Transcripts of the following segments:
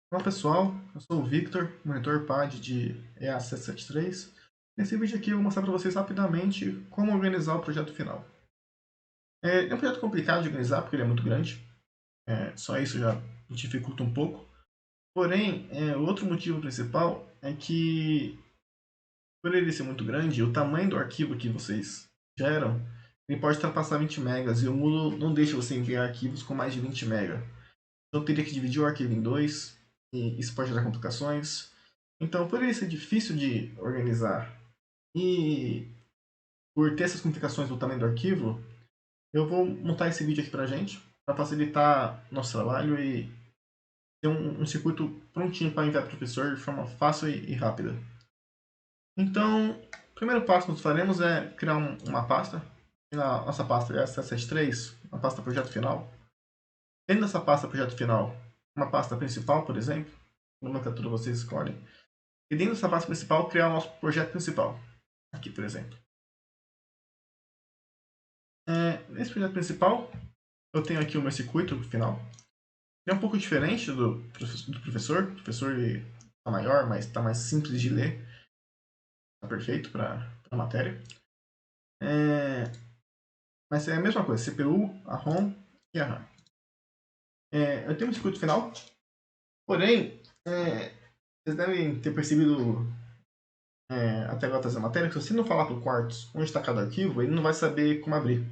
Olá pessoal, eu sou o Victor, monitor PAD de EA773. Nesse vídeo aqui eu vou mostrar para vocês rapidamente como organizar o projeto final. É um projeto complicado de organizar porque ele é muito grande, só isso já dificulta um pouco. Porém, o outro motivo principal é que, por ele ser muito grande, o tamanho do arquivo que vocês geram ele pode ultrapassar 20 megas e o Moodle não deixa você enviar arquivos com mais de 20 megas. Então eu teria que dividir o arquivo em dois, e isso pode gerar complicações. Então, por ele ser difícil de organizar e por ter essas complicações do tamanho do arquivo, eu vou montar esse vídeo aqui pra gente, para facilitar nosso trabalho e ter um circuito prontinho para enviar para o professor de forma fácil e rápida. Então, o primeiro passo que nós faremos é criar uma pasta. E na nossa pasta é SSH3, uma pasta projeto final. Dentro dessa pasta projeto final, uma pasta principal, por exemplo, no nomenclatura vocês escolhem. E dentro dessa pasta principal, criar o nosso projeto principal. Aqui, por exemplo. Nesse projeto principal, eu tenho aqui o meu circuito final. É um pouco diferente do professor. O professor está maior, mas está mais simples de ler. Está perfeito para a matéria. Mas é a mesma coisa, CPU, a ROM e a RAM. Eu tenho um circuito final, porém, vocês devem ter percebido até agora fazer a matéria, que se você não falar para o Quartz onde está cada arquivo, ele não vai saber como abrir.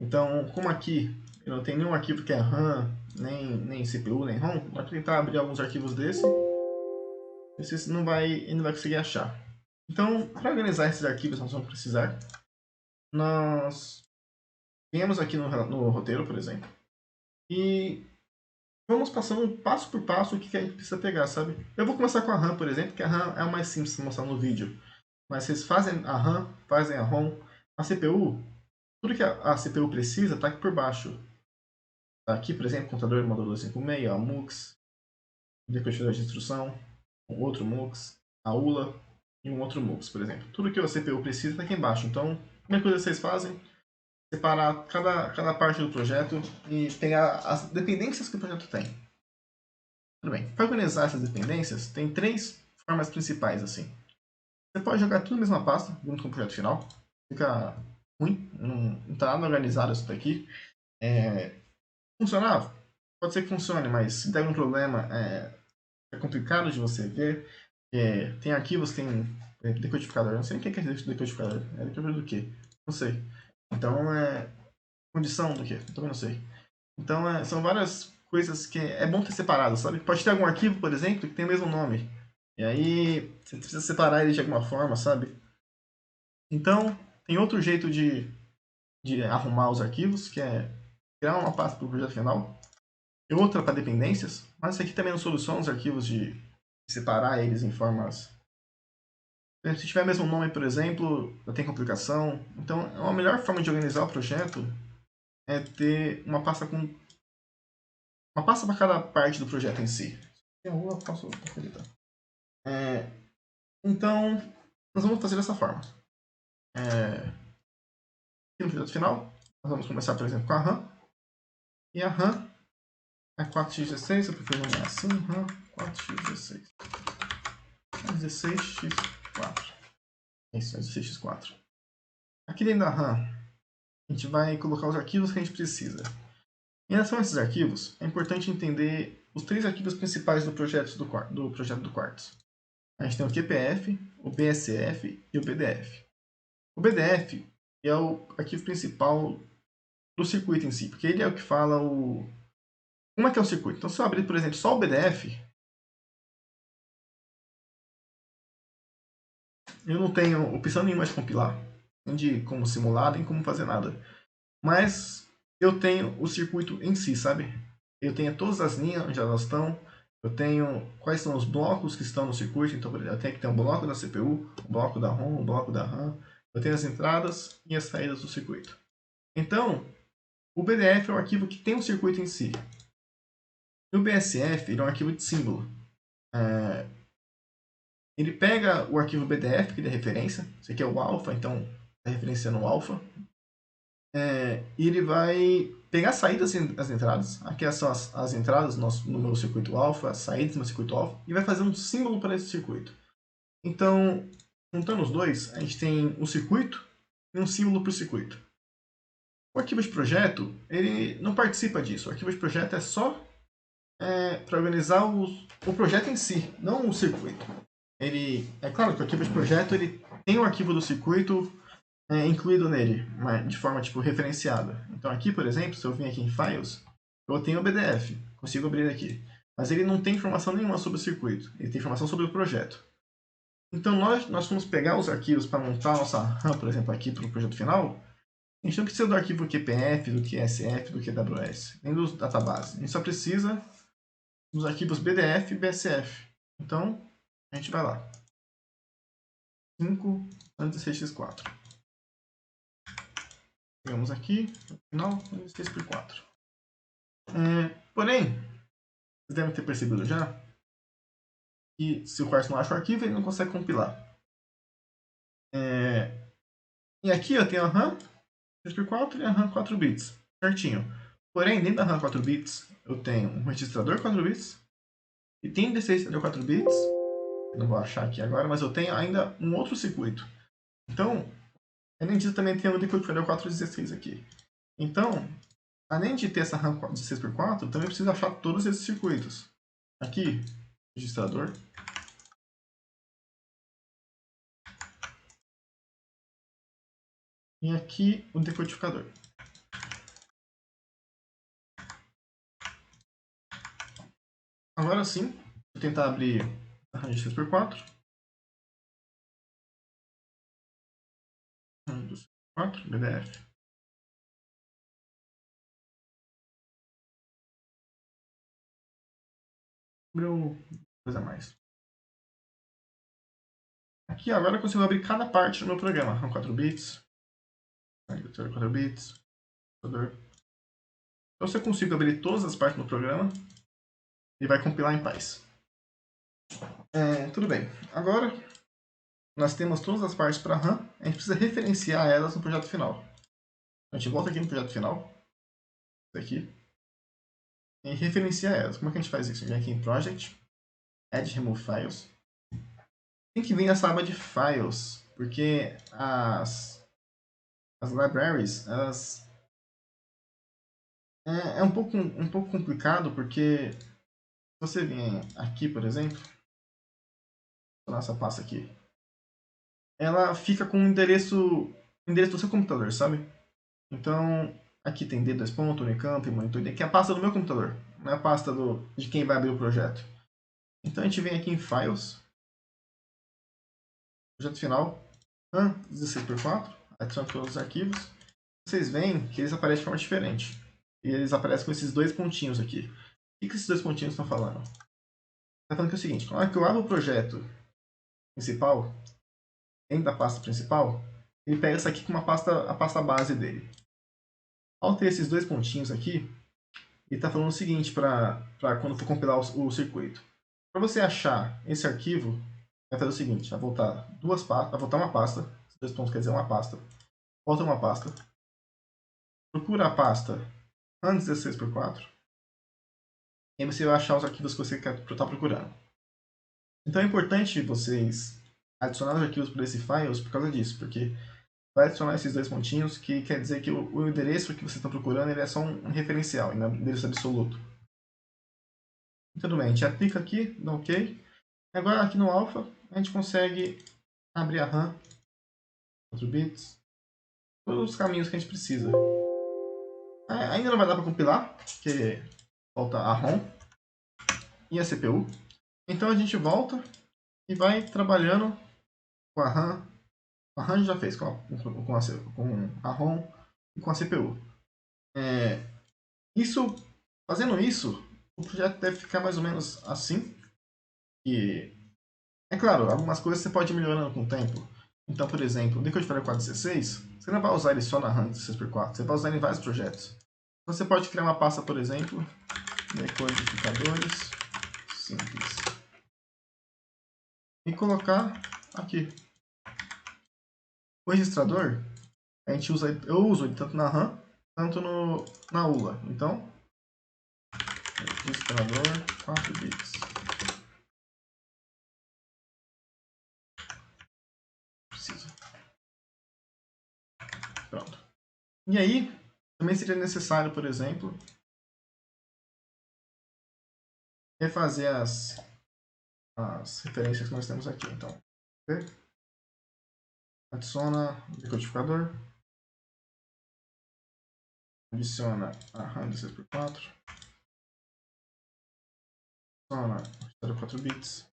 Então, como aqui eu não tenho nenhum arquivo que é RAM, nem CPU, nem ROM, nós vamos tentar abrir alguns arquivos desse, e você não vai conseguir achar. Então, para organizar esses arquivos, nós vamos precisar. Nós viemos aqui no roteiro, por exemplo, e vamos passando passo por passo o que a gente precisa pegar, sabe? Eu vou começar com a RAM, por exemplo, que a RAM é o mais simples de mostrar no vídeo. Mas vocês fazem a RAM, fazem a ROM, a CPU, tudo que a CPU precisa está aqui por baixo. Tá aqui, por exemplo, computador modo 256, a MUX, decodificador de instrução, um outro MUX, a ULA e um outro MUX, por exemplo. Tudo que a CPU precisa está aqui embaixo. Então, a primeira coisa que vocês fazem é separar cada parte do projeto e pegar as dependências que o projeto tem. Tudo bem. Para organizar essas dependências, tem três formas principais assim. Você pode jogar tudo na mesma pasta, junto com o projeto final. Fica ruim, não está nada organizado isso daqui. Funcionar? Pode ser que funcione, mas se der algum problema, é complicado de você ver. Tem arquivos, tem decodificador. Não sei nem o que é decodificador. É decodificador do quê? Não sei. Então, condição do quê? Também não sei. Então, são várias coisas que é bom ter separado, sabe? Pode ter algum arquivo, por exemplo, que tem o mesmo nome. E aí, você precisa separar ele de alguma forma, sabe? Então, tem outro jeito de arrumar os arquivos, que é criar uma pasta para o projeto final. E outra para dependências, mas isso aqui também não soluciona os arquivos de separar eles em formas. Se tiver o mesmo nome, por exemplo, tem complicação. Então, a melhor forma de organizar o projeto é ter uma pasta para cada parte do projeto em si. Eu posso facilitar. Então, nós vamos fazer dessa forma. Aqui no projeto final, nós vamos começar, por exemplo, com a RAM. E a RAM é 4x16, eu prefiro nomear assim, RAM 4x16. 16x4. Isso, é 16x4. Aqui dentro da RAM, a gente vai colocar os arquivos que a gente precisa. Em relação a esses arquivos, é importante entender os três arquivos principais do projeto do Quartz. A gente tem o QPF, o BSF e o BDF. O BDF é o arquivo principal do circuito em si, porque ele é o que fala como é que é o circuito. Então, se eu abrir, por exemplo, só o BDF, eu não tenho opção nenhuma de compilar, nem de como simular, nem como fazer nada. Mas eu tenho o circuito em si, sabe? Eu tenho todas as linhas onde elas estão, eu tenho quais são os blocos que estão no circuito, então eu tenho que ter um bloco da CPU, um bloco da ROM, um bloco da RAM, eu tenho as entradas e as saídas do circuito. Então, o BDF é um arquivo que tem o circuito em si. E o BSF ele é um arquivo de símbolo. Ele pega o arquivo BDF, que é referência, esse aqui é o alpha, então está referenciando o alpha, e ele vai pegar as saídas e as entradas. Aqui são as entradas no meu circuito alfa, as saídas do meu circuito alfa, e vai fazer um símbolo para esse circuito. Então, juntando os dois, a gente tem um circuito e um símbolo para o circuito. O arquivo de projeto, ele não participa disso. O arquivo de projeto é só para organizar o projeto em si, não o circuito. É claro que o arquivo de projeto ele tem o arquivo do circuito incluído nele, mas de forma tipo referenciada. Então aqui, por exemplo, se eu vim aqui em Files, eu tenho o BDF, consigo abrir ele aqui. Mas ele não tem informação nenhuma sobre o circuito, ele tem informação sobre o projeto. Então nós vamos pegar os arquivos para montar a nossa RAM, por exemplo, aqui para o projeto final. A gente não precisa do arquivo QPF, do QSF, do QWS, nem dos databases. A gente só precisa dos arquivos BDF e BSF. Então, a gente vai lá. 5 16x4. Pegamos aqui, no final, 16x4. Porém, vocês devem ter percebido já que se o Quartz não acha o arquivo, ele não consegue compilar. E aqui eu tenho a RAM 3x4 e a RAM 4 bits, certinho. Porém, dentro da RAM 4 bits, eu tenho um registrador 4 bits e tem destinador 4 bits. Eu não vou achar aqui agora, mas eu tenho ainda um outro circuito. Então, além disso, também tem o decodificador 416 aqui. Então, além de ter essa RAM 16x4, também preciso achar todos esses circuitos. Aqui, registrador. E aqui, o decodificador. Agora sim, vou tentar abrir a RAM 16x4. 4, BDF. Abriu coisa a mais. Aqui agora eu consigo abrir cada parte do meu programa. RAM 4 bits, registrador 4 bits, computador. Então se eu consigo abrir todas as partes do programa, ele vai compilar em paz. Tudo bem. Agora nós temos todas as partes para RAM, a gente precisa referenciar elas no projeto final. A gente volta aqui no projeto final, aqui, e referencia elas. Como é que a gente faz isso? Vem aqui em Project, Add Remove Files. Tem que vir nessa aba de Files, porque as libraries, elas é um pouco complicado, porque se você vem aqui, por exemplo, nossa pasta aqui, ela fica com o endereço do seu computador, sabe? Então, aqui tem D2 ponto, Unicamp, Monitor ID, que é a pasta do meu computador, não é a pasta de quem vai abrir o projeto. Então a gente vem aqui em Files, projeto final, 16x4, adiciona todos os arquivos. Vocês veem que eles aparecem de forma diferente. E eles aparecem com esses dois pontinhos aqui. O que esses dois pontinhos estão falando? Está falando que é o seguinte, na hora que eu abro o projeto principal, dentro da pasta principal, ele pega essa aqui como a pasta base dele. Ao ter esses dois pontinhos aqui, ele está falando o seguinte para quando for compilar o circuito. Para você achar esse arquivo, vai fazer o seguinte, vai voltar uma pasta, esses dois pontos quer dizer uma pasta, volta uma pasta, procura a pasta RAM 16x4, e aí você vai achar os arquivos que você está procurando. Então é importante vocês adicionar os arquivos para esse files por causa disso, porque vai adicionar esses dois pontinhos, que quer dizer que o endereço que você está procurando ele é só um referencial, e não é um endereço absoluto. Tudo bem, a gente aplica aqui, dá OK. Agora aqui no alpha, a gente consegue abrir a RAM, 4 bits, todos os caminhos que a gente precisa. Ainda não vai dar para compilar, porque falta a ROM e a CPU. Então a gente volta e vai trabalhando com a RAM. A RAM já fez com a ROM e com a CPU. Fazendo isso, o projeto deve ficar mais ou menos assim. E, é claro, algumas coisas você pode ir melhorando com o tempo. Então, por exemplo, o Decodifier 416, você não vai usar ele só na RAM 16x4, você vai usar ele em vários projetos. Então, você pode criar uma pasta, por exemplo, decodificadores simples. E colocar aqui. O registrador, eu uso ele tanto na RAM quanto na ULA. Então, disparador 4 bits. Preciso. Pronto. E aí, também seria necessário, por exemplo, refazer as referências que nós temos aqui. Então, adiciona decodificador, adiciona a RAM 16x4, adiciona a 4 bits,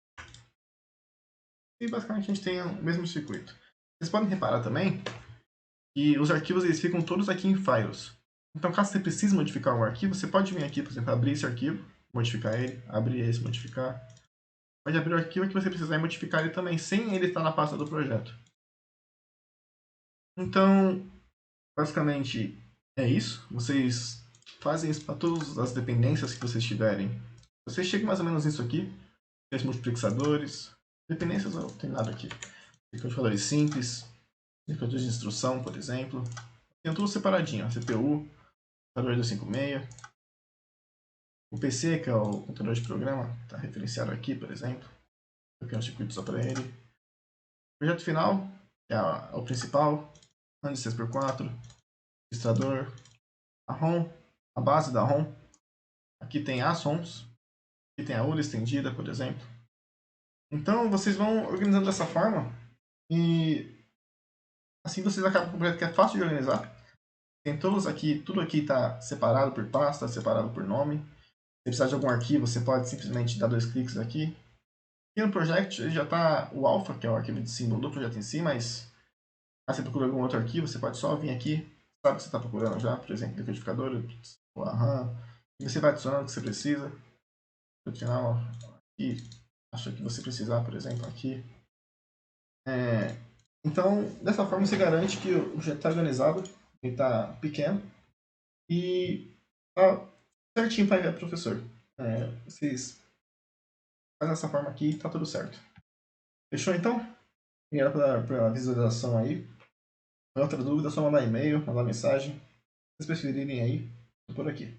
e basicamente a gente tem o mesmo circuito. Vocês podem reparar também que os arquivos eles ficam todos aqui em files. Então, caso você precise modificar um arquivo, você pode vir aqui, por exemplo, abrir esse arquivo, modificar ele, abrir esse, modificar. Pode abrir o arquivo que você precisar e modificar ele também, sem ele estar na pasta do projeto. Então, basicamente é isso. Vocês fazem isso para todas as dependências que vocês tiverem. Vocês chegam mais ou menos nisso aqui. Tem os multiplexadores. Dependências não tem nada aqui. Decodificadores simples. Decodificadores de instrução, por exemplo. Tem tudo separadinho. CPU, computador 256. O PC, que é o computador de programa, está referenciado aqui, por exemplo. Eu tenho um circuito só para ele. O projeto final, que é o principal. RAM de 6x4. Registrador. A ROM, a base da ROM. Aqui tem as ROMs. Aqui tem a ULA estendida, por exemplo. Então, vocês vão organizando dessa forma. E assim vocês acabam com um projeto que é fácil de organizar. Tem todos aqui, tudo aqui está separado por pasta, separado por nome. Se precisar de algum arquivo, você pode simplesmente dar 2 cliques aqui. Aqui no Project já está o alpha, que é o arquivo de símbolo do projeto em si, mas se você procura algum outro arquivo, você pode só vir aqui, sabe o que você está procurando já, por exemplo, decodificador, ou a RAM, e você vai adicionando o que você precisa. No final, aqui, acho que você precisar, por exemplo, aqui. Então, dessa forma você garante que o projeto está organizado, ele está pequeno e está certinho para enviar para o professor. Vocês fazem dessa forma aqui e está tudo certo. Fechou então? Obrigado pela visualização aí. Outra dúvida, é só mandar e-mail, mandar mensagem. Se vocês preferirem aí, tô por aqui.